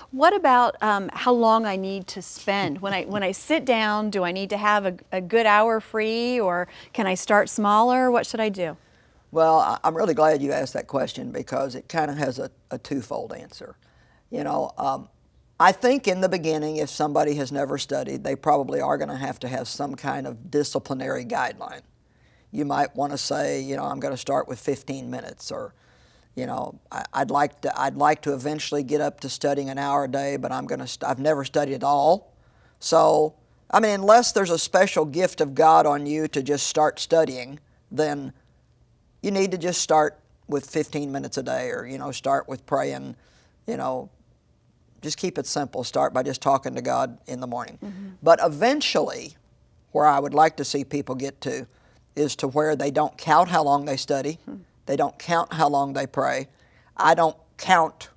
What about how long I need to spend? When I sit down, do I need to have a good hour free, or can I start smaller? What should I do? Well, I'm really glad you asked that question because it kind of has a twofold answer. You know, I think in the beginning, if somebody has never studied, they probably are going to have some kind of disciplinary guideline. You might want to say, you know, I'm going to start with 15 minutes, or, you know, I'd like to eventually get up to studying an hour a day, but I've never studied at all. So, I mean, unless there's a special gift of God on you to just start studying, then you need to just start with 15 minutes a day, or, you know, start with praying, you know, just keep it simple. Start by just talking to God in the morning. Mm-hmm. But eventually, where I would like to see people get to is to where they don't count how long they study. Mm-hmm. They don't count how long they pray. I don't count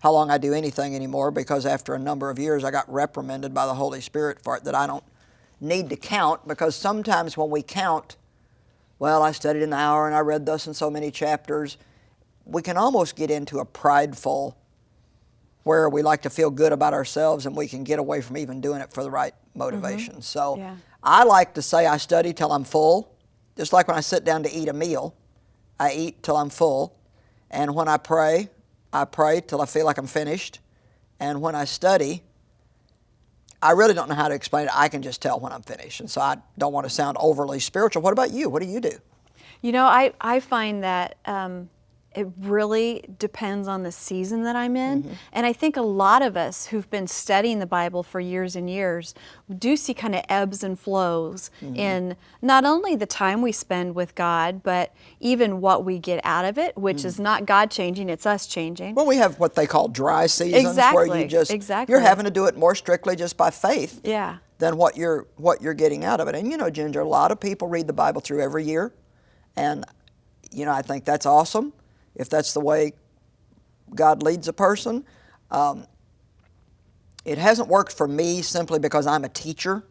how long I do anything anymore, because after a number of years I got reprimanded by the Holy Spirit for it, that I don't need to count, because sometimes when we count, well, I studied an hour and I read thus and so many chapters, we can almost get into a prideful where we like to feel good about ourselves, and we can get away from even doing it for the right motivation. Mm-hmm. So yeah. I like to say I study till I'm full. Just like when I sit down to eat a meal, I eat till I'm full. And when I pray till I feel like I'm finished. And when I study, I really don't know how to explain it. I can just tell when I'm finished. And so I don't want to sound overly spiritual. What about you? What do you do? You know, I find that it really depends on the season that I'm in. Mm-hmm. And I think a lot of us who've been studying the Bible for years and years do see kind of ebbs and flows mm-hmm. in not only the time we spend with God, but even what we get out of it, which mm-hmm. is not God changing, it's us changing. Well, we have what they call dry seasons, exactly. where you're having to do it more strictly just by faith yeah. than what you're getting out of it. And you know, Ginger, a lot of people read the Bible through every year, and you know, I think that's awesome. If that's the way God leads a person. It hasn't worked for me simply because I'm a teacher.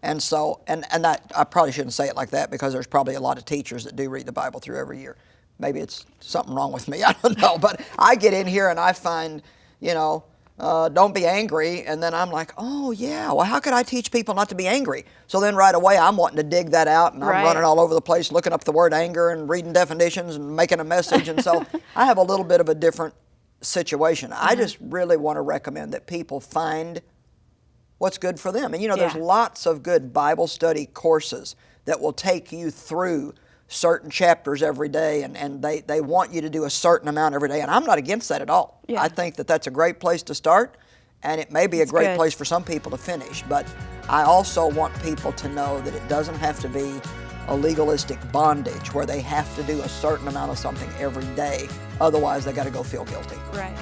And so, and that, I probably shouldn't say it like that, because there's probably a lot of teachers that do read the Bible through every year. Maybe it's something wrong with me, I don't know. But I get in here and I find, you know, don't be angry, and then I'm like, oh yeah, well how could I teach people not to be angry? So then right away I'm wanting to dig that out, and I'm running all over the place looking up the word anger and reading definitions and making a message, and so I have a little bit of a different situation. Mm-hmm. I just really want to recommend that people find what's good for them. And you know, there's lots of good Bible study courses that will take you through certain chapters every day, and they want you to do a certain amount every day, and I'm not against that at all. Yeah. I think that that's a great place to start, and it may be a great place for some people to finish, but I also want people to know that it doesn't have to be a legalistic bondage where they have to do a certain amount of something every day, otherwise they got to go feel guilty. Right.